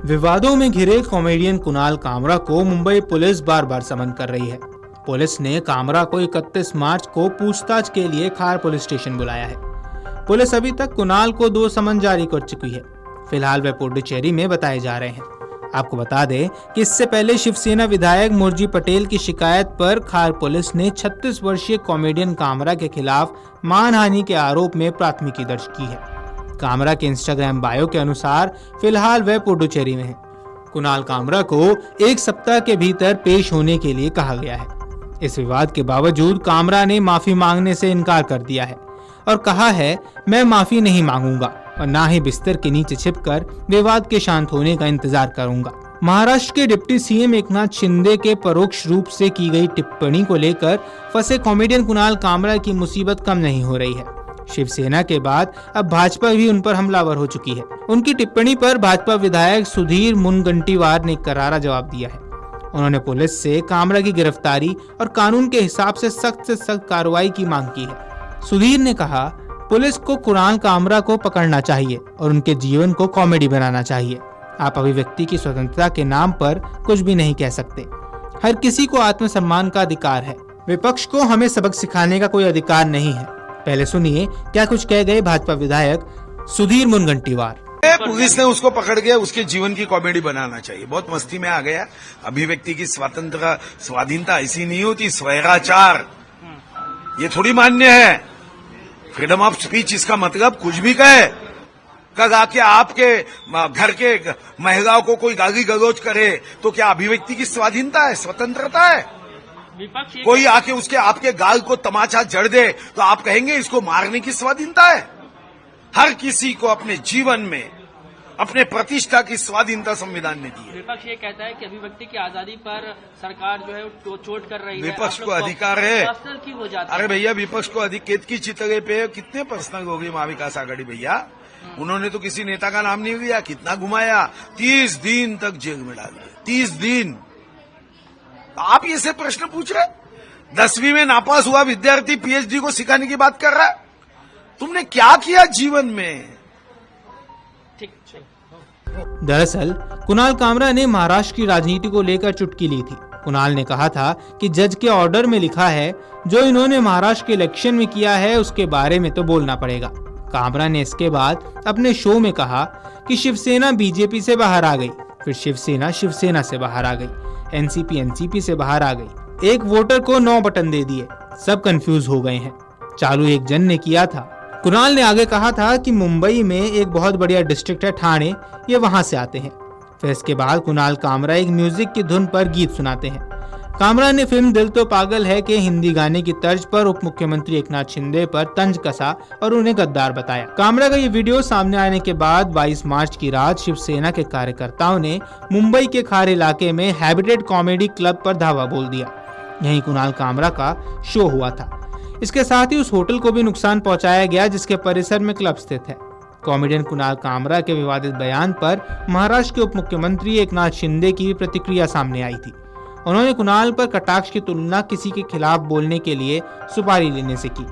विवादों में घिरे कॉमेडियन कुणाल कामरा को मुंबई पुलिस बार बार समन कर रही है। पुलिस ने कामरा को 31 मार्च को पूछताछ के लिए खार पुलिस स्टेशन बुलाया है। पुलिस अभी तक कुणाल को 2 समन जारी कर चुकी है। फिलहाल वे पुडुचेरी में बताए जा रहे हैं। आपको बता दें कि इससे पहले शिवसेना विधायक मुरजी पटेल की शिकायत पर खार पुलिस ने 36 वर्षीय कॉमेडियन कामरा के खिलाफ मानहानि के आरोप में प्राथमिकी दर्ज की है। कामरा के इंस्टाग्राम बायो के अनुसार फिलहाल वह पुडुचेरी में है। कुणाल कामरा को 1 सप्ताह के भीतर पेश होने के लिए कहा गया है। इस विवाद के बावजूद कामरा ने माफी मांगने से इनकार कर दिया है और कहा है, मैं माफी नहीं मांगूंगा और ना ही बिस्तर के नीचे छिपकर विवाद के शांत होने का इंतजार करूंगा। महाराष्ट्र के डिप्टी सीएम एकनाथ शिंदे के परोक्ष रूप से की गई टिप्पणी को लेकर फंसे कॉमेडियन कुणाल कामरा की मुसीबत कम नहीं हो रही है। शिवसेना के बाद अब भाजपा भी उन पर हमलावर हो चुकी है। उनकी टिप्पणी पर भाजपा विधायक सुधीर मुनगंटीवार ने करारा जवाब दिया है। उन्होंने पुलिस से कामरा की गिरफ्तारी और कानून के हिसाब से सख्त कार्रवाई की मांग की है। सुधीर ने कहा, पुलिस को कुणाल कामरा को पकड़ना चाहिए और उनके जीवन को कॉमेडी बनाना चाहिए। आप अभिव्यक्ति की स्वतंत्रता के नाम पर कुछ भी नहीं कह सकते। हर किसी को आत्मसम्मान का अधिकार है। विपक्ष को हमें सबक सिखाने का कोई अधिकार नहीं है। पहले सुनिए क्या कुछ कह गए भाजपा विधायक सुधीर मुनगंटीवार। पुलिस ने उसको पकड़ के उसके जीवन की कॉमेडी बनाना चाहिए। बहुत मस्ती में आ गया। अभिव्यक्ति की स्वतंत्रता स्वाधीनता ऐसी नहीं होती। स्वैराचार ये थोड़ी मान्य है। फ्रीडम ऑफ स्पीच इसका मतलब कुछ भी कहे। कल आके आपके घर के महिलाओं को कोई गाली गलौज करे तो क्या अभिव्यक्ति की स्वाधीनता है, स्वतंत्रता है? कोई आके उसके आपके गाल को तमाचा जड़ दे तो आप कहेंगे इसको मारने की स्वाधीनता है? हर किसी को अपने जीवन में अपने प्रतिष्ठा की स्वाधीनता संविधान ने दी है। विपक्ष ये कहता है कि अभिव्यक्ति की आजादी पर सरकार जो है वो चोट कर रही है। विपक्ष को अधिकार है। पर्सनल क्यों हो जाता है? अरे भैया, विपक्ष को केत की चितले पे कितने पर्सनल हो गई महाविकास आघाड़ी भैया। उन्होंने तो किसी नेता का नाम नहीं लिया, कितना घुमाया। 30 दिन तक जेल में डाल दिया। 30 दिन। आप ये से प्रश्न पूछ रहे? 10वीं में नापास हुआ विद्यार्थी पीएचडी को सिखाने की बात कर रहा है। तुमने क्या किया जीवन में? दरअसल कुणाल कामरा ने महाराष्ट्र की राजनीति को लेकर चुटकी ली थी। कुणाल ने कहा था कि जज के ऑर्डर में लिखा है, जो इन्होंने महाराष्ट्र के इलेक्शन में किया है उसके बारे में तो बोलना पड़ेगा। कामरा ने इसके बाद अपने शो में कहा कि शिवसेना बीजेपी से बाहर आ गई, फिर शिवसेना शिवसेना से बाहर आ गई, एनसीपी एनसीपी से बाहर आ गई, एक वोटर को 9 बटन दे दिए, सब कंफ्यूज हो गए हैं, चालू एक जन ने किया था। कुणाल ने आगे कहा था कि मुंबई में एक बहुत बढ़िया डिस्ट्रिक्ट है ठाणे, ये वहां से आते हैं। फिर इसके बाद कुणाल कामरा एक म्यूजिक की धुन पर गीत सुनाते हैं। कामरा ने फिल्म दिल तो पागल है के हिंदी गाने की तर्ज पर उप मुख्यमंत्री एकनाथ शिंदे पर तंज कसा और उन्हें गद्दार बताया। कामरा का ये वीडियो सामने आने के बाद 22 मार्च की रात शिवसेना के कार्यकर्ताओं ने मुंबई के खार इलाके में हैबिटेट कॉमेडी क्लब पर धावा बोल दिया। यहीं कुणाल कामरा का शो हुआ था। इसके साथ ही उस होटल को भी नुकसान पहुंचाया गया जिसके परिसर में क्लब स्थित है। कॉमेडियन कुणाल कामरा के विवादित बयान पर महाराष्ट्र के उप मुख्यमंत्री एकनाथ शिंदे की भी प्रतिक्रिया सामने आई थी। उन्होंने कुणाल पर कटाक्ष की तुलना किसी के खिलाफ बोलने के लिए सुपारी लेने से की।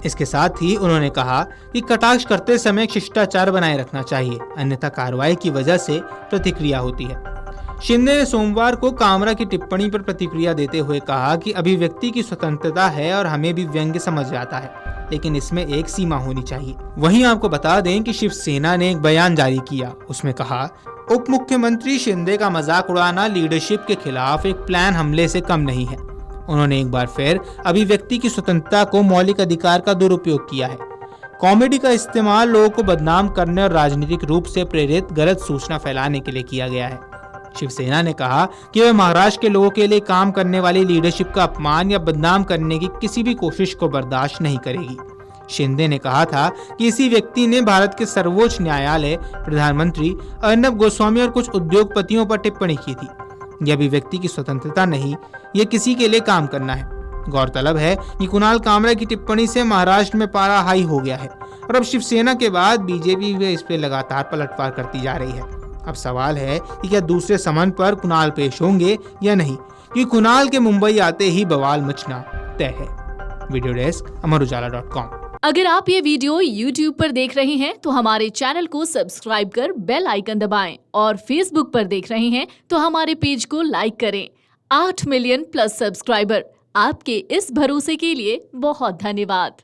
इसके साथ ही उन्होंने कहा कि कटाक्ष करते समय शिष्टाचार बनाए रखना चाहिए, अन्यथा कार्रवाई की वजह से प्रतिक्रिया होती है। शिंदे ने सोमवार को कामरा की टिप्पणी पर प्रतिक्रिया देते हुए कहा कि अभिव्यक्ति की स्वतंत्रता है और हमें भी व्यंग्य समझ आता है, लेकिन इसमें एक सीमा होनी चाहिए। वहीं आपको बता दें कि शिवसेना ने एक बयान जारी किया। उसमें कहा, उप मुख्यमंत्री शिंदे का मजाक उड़ाना लीडरशिप के खिलाफ एक प्लान हमले से कम नहीं है। उन्होंने एक बार फिर अभिव्यक्ति की स्वतंत्रता को मौलिक अधिकार का दुरुपयोग किया है। कॉमेडी का इस्तेमाल लोगों को बदनाम करने और राजनीतिक रूप से प्रेरित गलत सूचना फैलाने के लिए किया गया है। शिवसेना ने कहा कि वह महाराष्ट्र के लोगों के लिए काम करने वाली लीडरशिप का अपमान या बदनाम करने की किसी भी कोशिश को बर्दाश्त नहीं करेगी। शिंदे ने कहा था कि इसी व्यक्ति ने भारत के सर्वोच्च न्यायालय, प्रधानमंत्री अर्नब गोस्वामी और कुछ उद्योगपतियों पर टिप्पणी की थी। यह अभिव्यक्ति की स्वतंत्रता नहीं, ये किसी के लिए काम करना है। गौरतलब है कि कुणाल कामरा की टिप्पणी से महाराष्ट्र में पारा हाई हो गया है और अब शिवसेना के बाद बीजेपी भी इस पर लगातार पलटवार करती जा रही है। अब सवाल है कि क्या दूसरे समन पर कुणाल पेश होंगे या नहीं, क्योंकि कुणाल के मुंबई आते ही बवाल मचना तय है। वीडियो डेस्क अमर उजाला.com। अगर आप ये वीडियो YouTube पर देख रहे हैं तो हमारे चैनल को सब्सक्राइब कर बेल आइकन दबाएं और Facebook पर देख रहे हैं तो हमारे पेज को लाइक करें। 8 मिलियन प्लस सब्सक्राइबर, आपके इस भरोसे के लिए बहुत धन्यवाद।